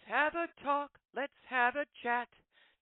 have a talk, let's have a chat,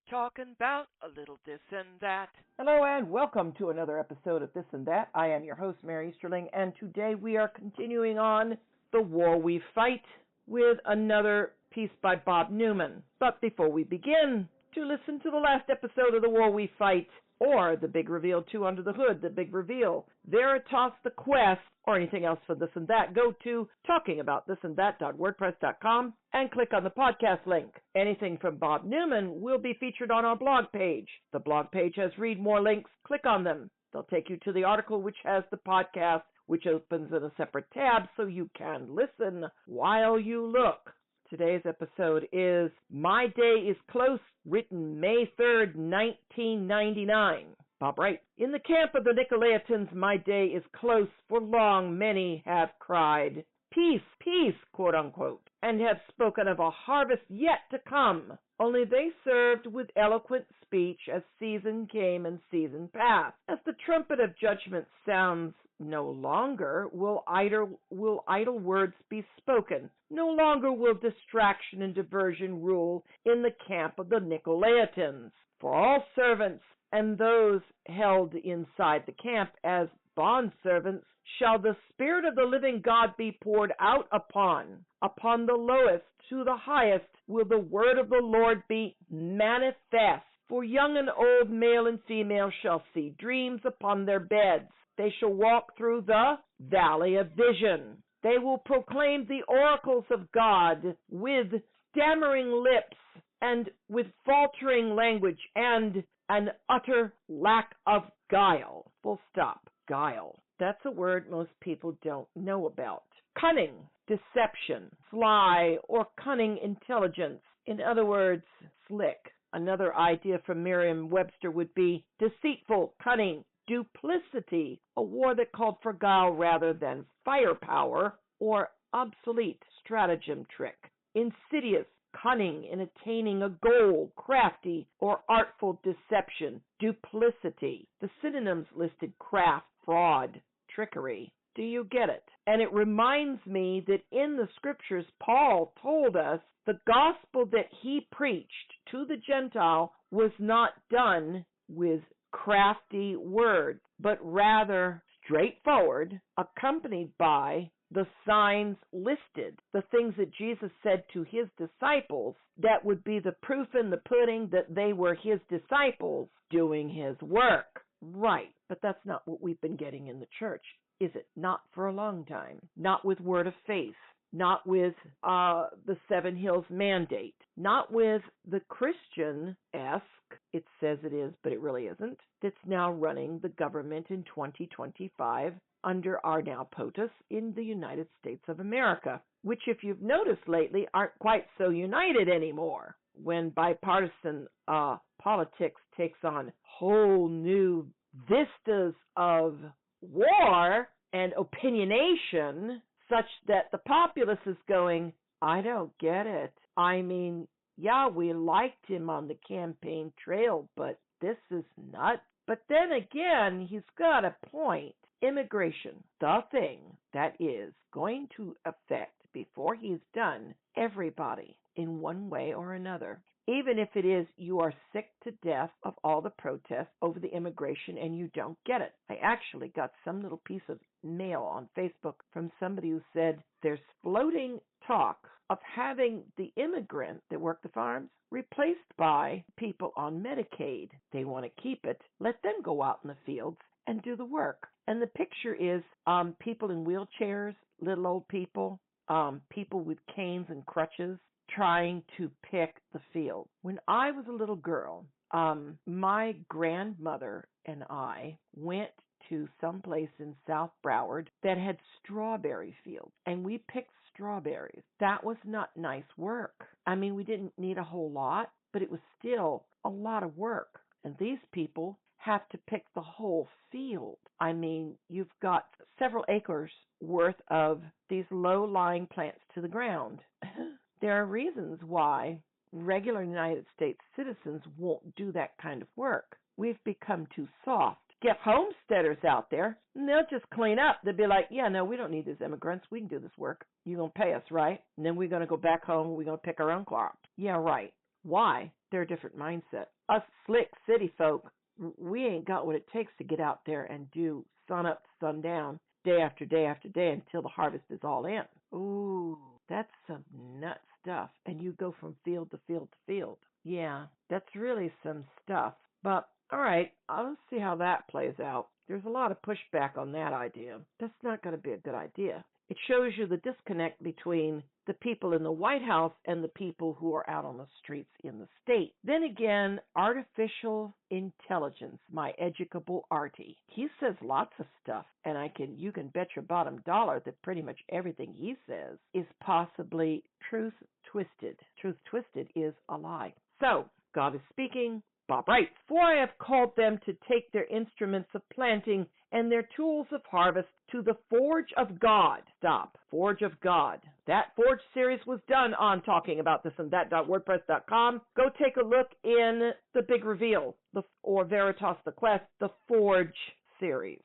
talking about a little this and that. Hello and welcome to another episode of This and That. I am your host, Mary Easterling, and today we are continuing on The War We Fight with another piece by Bob Newman. But before we begin, to listen to the last episode of The War We Fight, or The Big Reveal 2 Under the Hood, The Big Reveal, Veritas the Quest, or anything else for This and That, go to talkingaboutthисandthat.wordpress.com and click on the podcast link. Anything from Bob Newman will be featured on our blog page. The blog page has read more links. Click on them. They'll take you to the article which has the podcast, which opens in a separate tab so you can listen while you look. Today's episode is My Day is Close, written May 3rd, 1999. Bob writes, in the camp of the Nicolaitans, my day is close, for long many have cried, peace, peace, quote unquote, and have spoken of a harvest yet to come. Only they served with eloquent speech as season came and season passed. As the trumpet of judgment sounds no longer will idle words be spoken. No longer will distraction and diversion rule in the camp of the Nicolaitans. For all servants and those held inside the camp as bondservants shall the Spirit of the living God be poured out upon. Upon the lowest to the highest will the word of the Lord be manifest. For young and old, male and female, shall see dreams upon their beds. They shall walk through the valley of vision. They will proclaim the oracles of God with stammering lips and with faltering language and an utter lack of guile. Full stop. Guile. That's a word most people don't know about. Cunning, deception, sly, or cunning intelligence. In other words, slick. Another idea from Merriam-Webster would be deceitful, cunning, duplicity, a war that called for guile rather than firepower, or obsolete stratagem trick. Insidious, cunning in attaining a goal, crafty or artful deception, duplicity. The synonyms listed craft, fraud, trickery. Do you get it? And it reminds me that in the scriptures, Paul told us the gospel that he preached to the Gentile was not done with crafty words, but rather straightforward, accompanied by the signs listed, the things that Jesus said to his disciples that would be the proof in the pudding that they were his disciples doing his work. Right, but that's not what we've been getting in the church, is it? Not for a long time. Not with Word of Faith. Not with the Seven Hills Mandate. Not with the Christian-esque, it says it is, but it really isn't, that's now running the government in 2025 under our now POTUS in the United States of America, which, if you've noticed lately, aren't quite so united anymore. When bipartisan politics takes on whole new vistas of war and opinionation, such that the populace is going, I don't get it. I mean, yeah, we liked him on the campaign trail, but this is nuts. But then again, he's got a point. Immigration, the thing that is going to affect, before he's done, everybody in one way or another. Even if it is you are sick to death of all the protests over the immigration and you don't get it. I actually got some little piece of mail on Facebook from somebody who said there's floating talk of having the immigrant that work the farms replaced by people on Medicaid. They want to keep it. Let them go out in the fields and do the work. And the picture is people in wheelchairs, little old people, people with canes and crutches, trying to pick the field. When I was a little girl, my grandmother and I went to some place in South Broward that had strawberry fields, and we picked strawberries. That was not nice work. I mean, we didn't need a whole lot, but it was still a lot of work. And these people have to pick the whole field. I mean, you've got several acres worth of these low-lying plants to the ground. There are reasons why regular United States citizens won't do that kind of work. We've become too soft get homesteaders out there, and they'll just clean up. They'll be like, yeah, no, we don't need these immigrants. We can do this work. You're going to pay us, right? And then we're going to go back home. We're going to pick our own crops. Yeah, right. Why? They're a different mindset. Us slick city folk, we ain't got what it takes to get out there and do sun up, sun down, day after day after day until the harvest is all in. Ooh, that's some nut stuff. And you go from field to field to field. Yeah, that's really some stuff. But, all right, I'll see how that plays out. There's a lot of pushback on that idea. That's not going to be a good idea. It shows you the disconnect between the people in the White House and the people who are out on the streets in the state. Then again, artificial intelligence, my educable Artie. He says lots of stuff, and you can bet your bottom dollar that pretty much everything he says is possibly truth twisted. Truth twisted is a lie. So, God is speaking. Bob writes, "For I have called them to take their instruments of planting and their tools of harvest to the forge of God." Stop. Forge of God. That Forge series was done on talking about this and that.wordpress.com. Go take a look in the Big Reveal, or Veritas the Quest, the Forge series.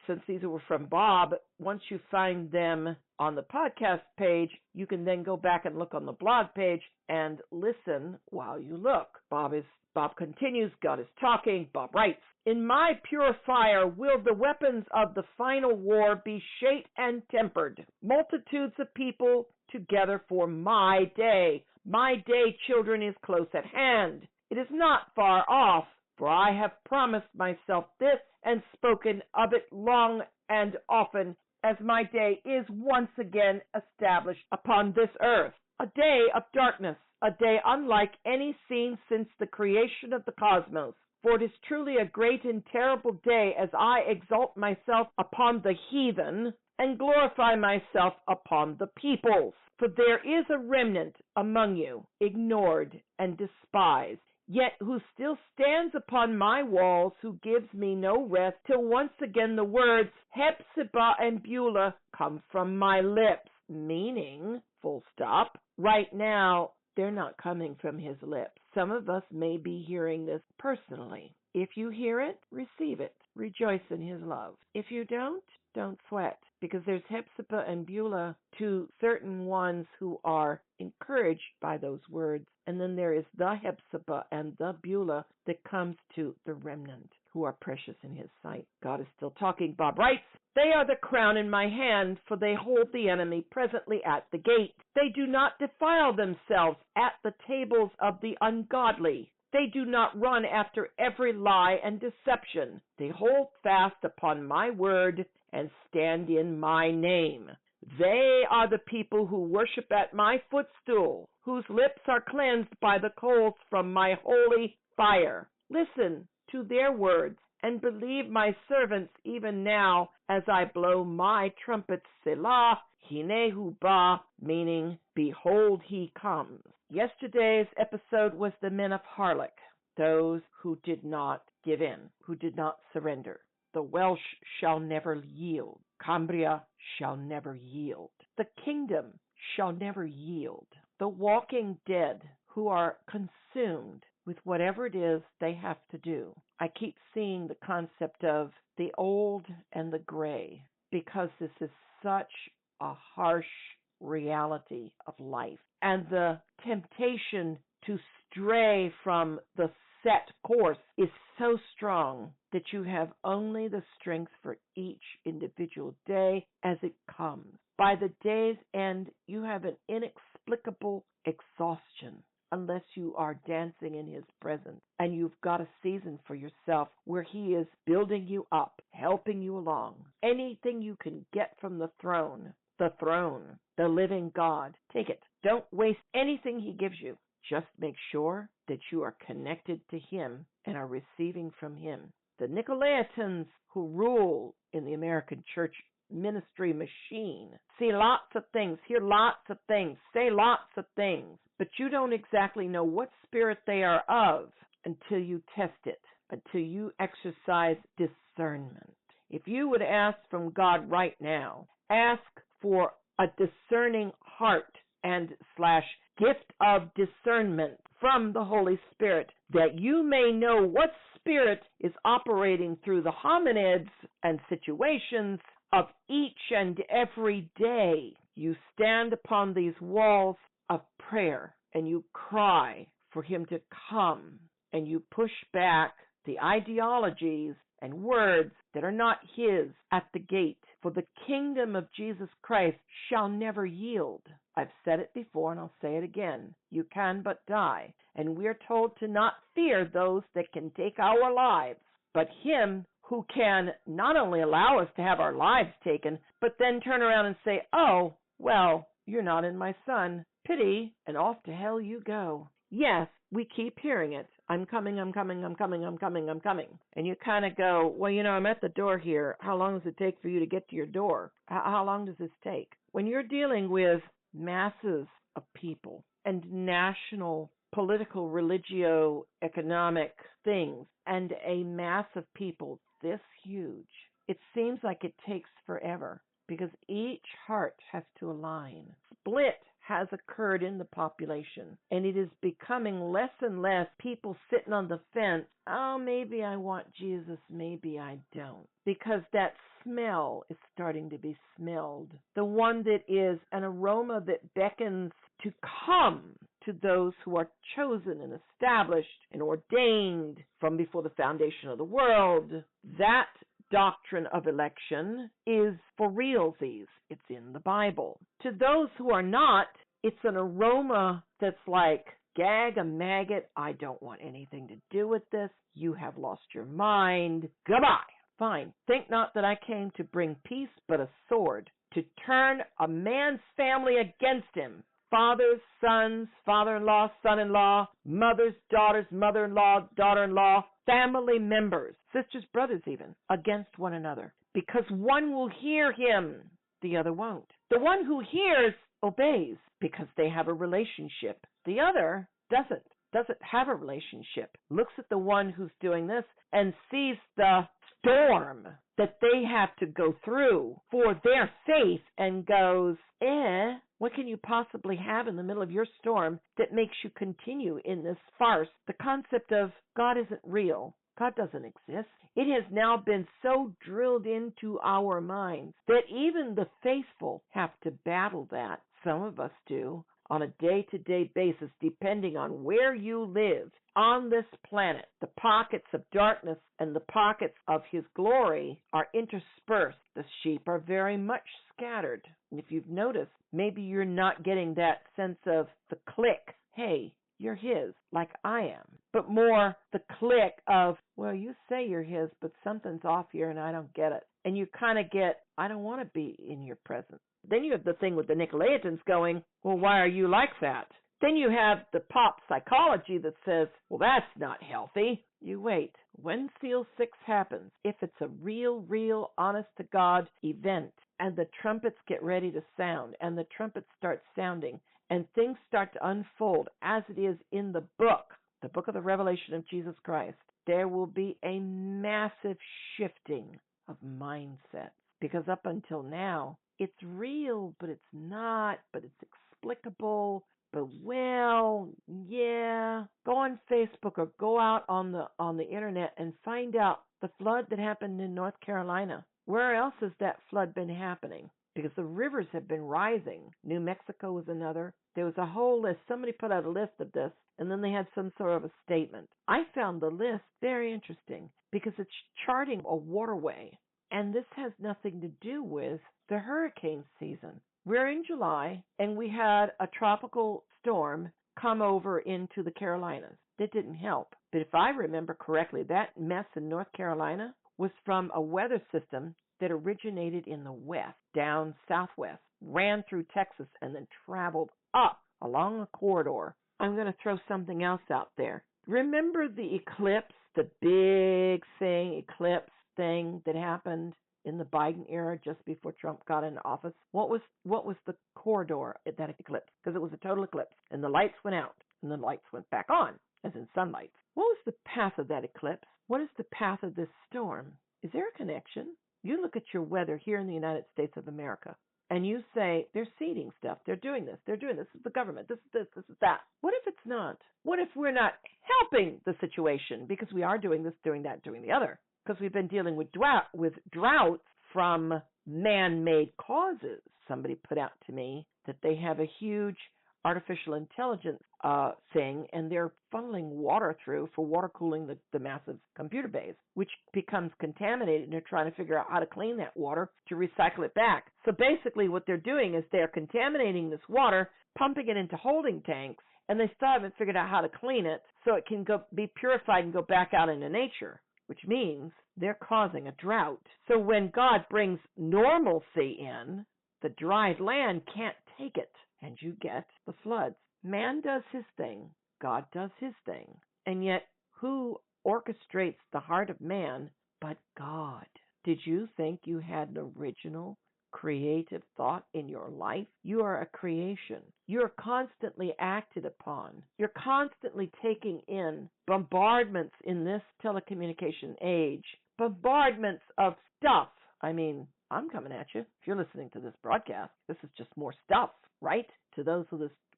Since these were from Bob, once you find them on the podcast page, you can then go back and look on the blog page and listen while you look. Bob continues, God is talking. Bob writes, "In my pure fire will the weapons of the final war be shaped and tempered. Multitudes of people together for my day. My day, children, is close at hand. It is not far off, for I have promised myself this and spoken of it long and often, as my day is once again established upon this earth. A day of darkness, a day unlike any seen since the creation of the cosmos. For it is truly a great and terrible day as I exalt myself upon the heathen and glorify myself upon the peoples. For there is a remnant among you, ignored and despised, yet who still stands upon my walls, who gives me no rest, till once again the words Hephzibah and Beulah come from my lips. Meaning, full stop, right now, they're not coming from his lips. Some of us may be hearing this personally. If you hear it, receive it. Rejoice in his love. If you don't sweat. Because there's Hephzibah and Beulah, two certain ones who are encouraged by those words. And then there is the Hephzibah and the Beulah that comes to the remnant, who are precious in his sight. God is still talking. Bob writes, "They are the crown in my hand, for they hold the enemy presently at the gate. They do not defile themselves at the tables of the ungodly. They do not run after every lie and deception. They hold fast upon my word and stand in my name. They are the people who worship at my footstool, whose lips are cleansed by the coals from my holy fire. Listen to their words and believe my servants even now as I blow my trumpet, Selah, Hinehu Ba, meaning, behold, he comes." Yesterday's episode was the men of Harlech, those who did not give in, who did not surrender. The Welsh shall never yield. Cambria shall never yield. The kingdom shall never yield. The walking dead who are consumed with whatever it is they have to do. I keep seeing the concept of the old and the gray, because this is such a harsh reality of life. And the temptation to stray from the set course is so strong that you have only the strength for each individual day as it comes. By the day's end, you have an inexplicable exhaustion unless you are dancing in his presence. And you've got a season for yourself where he is building you up, helping you along. Anything you can get from the throne, the living God, take it. Don't waste anything he gives you. Just make sure that you are connected to him and are receiving from him. The Nicolaitans who rule in the American church ministry machine see lots of things, hear lots of things, say lots of things, but you don't exactly know what spirit they are of until you test it, until you exercise discernment. If you would ask from God right now, ask for a discerning heart and / gift of discernment from the Holy Spirit that you may know what spirit is operating through the hominids and situations of each and every day. You stand upon these walls of prayer and you cry for him to come, and you push back the ideologies and words that are not his at the gate. For the kingdom of Jesus Christ shall never yield. I've said it before and I'll say it again. You can but die. And we're told to not fear those that can take our lives, but him who can not only allow us to have our lives taken, but then turn around and say, oh, well, you're not in my son. Pity, and off to hell you go. Yes, we keep hearing it. I'm coming, I'm coming, I'm coming, I'm coming, I'm coming. And you kind of go, well, I'm at the door here. How long does it take for you to get to your door? How long does this take? When you're dealing with masses of people and national, political, religio-economic things and a mass of people this huge, it seems like it takes forever because each heart has to align. Split has occurred in the population, and it is becoming less and less people sitting on the fence. Oh, maybe I want Jesus, maybe I don't. Because that smell is starting to be smelled. The one that is an aroma that beckons to come to those who are chosen and established and ordained from before the foundation of the world. That doctrine of election is for realsies. It's in the Bible. To those who are not, it's an aroma that's like, gag a maggot, I don't want anything to do with this. You have lost your mind. Goodbye. Fine. Think not that I came to bring peace, but a sword, to turn a man's family against him. Fathers, sons, father-in-law, son-in-law, mothers, daughters, mother-in-law, daughter-in-law, family members, sisters, brothers even, against one another. Because one will hear him, the other won't. The one who hears obeys because they have a relationship. The other doesn't have a relationship. Looks at the one who's doing this and sees the storm that they have to go through for their faith and goes, what can you possibly have in the middle of your storm that makes you continue in this farce? The concept of God isn't real. God doesn't exist. It has now been so drilled into our minds that even the faithful have to battle that. Some of us do on a day-to-day basis, depending on where you live on this planet. The pockets of darkness and the pockets of his glory are interspersed. The sheep are very much scattered. And if you've noticed, maybe you're not getting that sense of the click. Hey, you're his, like I am. But more the click of, well, you say you're his, but something's off here and I don't get it. And you kind of get, I don't want to be in your presence. Then you have the thing with the Nicolaitans going, well, why are you like that? Then you have the pop psychology that says, well, that's not healthy. You wait. When Seal 6 happens, if it's a real, honest-to-God event, and the trumpets get ready to sound, and the trumpets start sounding, and things start to unfold as it is in the book of the Revelation of Jesus Christ, there will be a massive shifting of mindsets. Because up until now, it's real, but it's not, but it's explicable. But well, yeah, go on Facebook or go out on the internet and find out the flood that happened in North Carolina. Where else has that flood been happening? Because the rivers have been rising. New Mexico was another. There was a whole list. Somebody put out a list of this, and then they had some sort of a statement. I found the list very interesting because it's charting a waterway, and this has nothing to do with the hurricane season. We're in July, and we had a tropical storm come over into the Carolinas. That didn't help. But if I remember correctly, that mess in North Carolina was from a weather system that originated in the west, down southwest, ran through Texas, and then traveled up along a corridor. I'm going to throw something else out there. Remember the eclipse, the big eclipse thing that happened in the Biden era just before Trump got into office? What was the corridor at that eclipse? Because it was a total eclipse, and the lights went out, and the lights went back on, as in sunlight. What was the path of that eclipse? What is the path of this storm? Is there a connection? You look at at your weather here in the United States of America, and you say they're seeding stuff, they're doing this, this is the government, this is this, this is that. What if it's not? What if we're not helping the situation because we are doing this, doing that, doing the other? Because we've been dealing with droughts from man-made causes. Somebody put out to me that they have a huge artificial intelligence thing, and they're funneling water through for water cooling the massive computer bays, which becomes contaminated, and they're trying to figure out how to clean that water to recycle it back. So basically what they're doing is they're contaminating this water, pumping it into holding tanks, and they still haven't figured out how to clean it so it can be purified and go back out into nature, which means they're causing a drought. So when God brings normalcy in, the dried land can't take it, and you get the floods. Man does his thing. God does his thing. And yet, who orchestrates the heart of man but God? Did you think you had an original, creative thought in your life? You are a creation. You're constantly acted upon. You're constantly taking in bombardments in this telecommunication age, bombardments of stuff. I mean, I'm coming at you. If you're listening to this broadcast, this is just more stuff, right? To those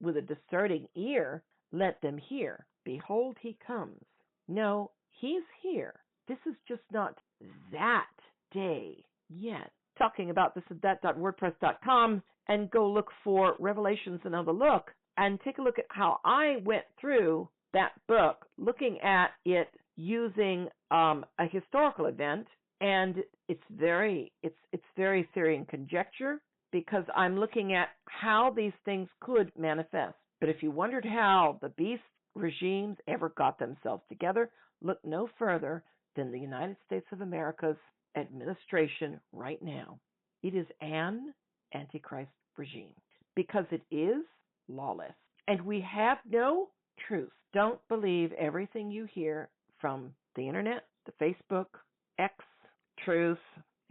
with a discerning ear, let them hear. Behold, he comes. No, he's here. This is just not that day yet. Talking about this and that.wordpress.com, and go look for Revelations Another Look, and take a look at how I went through that book, looking at it using a historical event. And it's very theory and conjecture, because I'm looking at how these things could manifest. But if you wondered how the beast regimes ever got themselves together, look no further than the United States of America's administration right now. It is an Antichrist regime because it is lawless. And we have no truth. Don't believe everything you hear from the internet, the Facebook, X, Truth,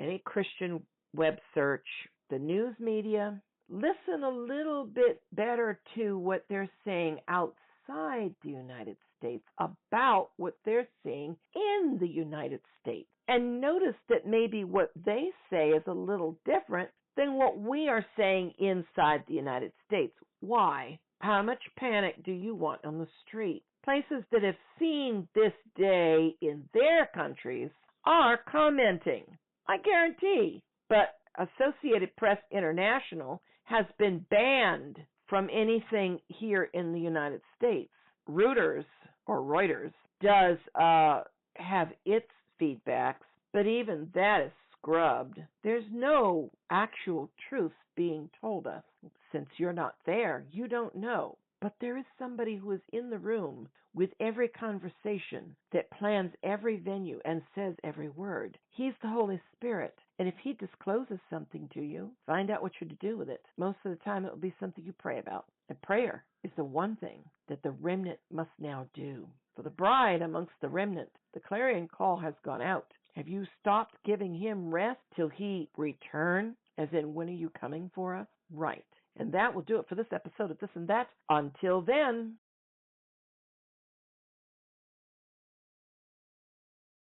any Christian web search, the news media. Listen a little bit better to what they're saying outside the United States about what they're seeing in the United States. And notice that maybe what they say is a little different than what we are saying inside the United States. Why? How much panic do you want on the street? Places that have seen this day in their countries are commenting. I guarantee. But Associated Press International has been banned from anything here in the United States. Reuters does have its feedbacks, but even that is scrubbed. There's no actual truth being told us. Since you're not there, you don't know. But there is somebody who is in the room with every conversation, that plans every venue and says every word. He's the Holy Spirit. And if he discloses something to you, find out what you're to do with it. Most of the time it will be something you pray about. And prayer is the one thing that the remnant must now do. For the bride amongst the remnant, the clarion call has gone out. Have you stopped giving him rest till he return? As in, when are you coming for us? Right. And that will do it for this episode of This and That. Until then.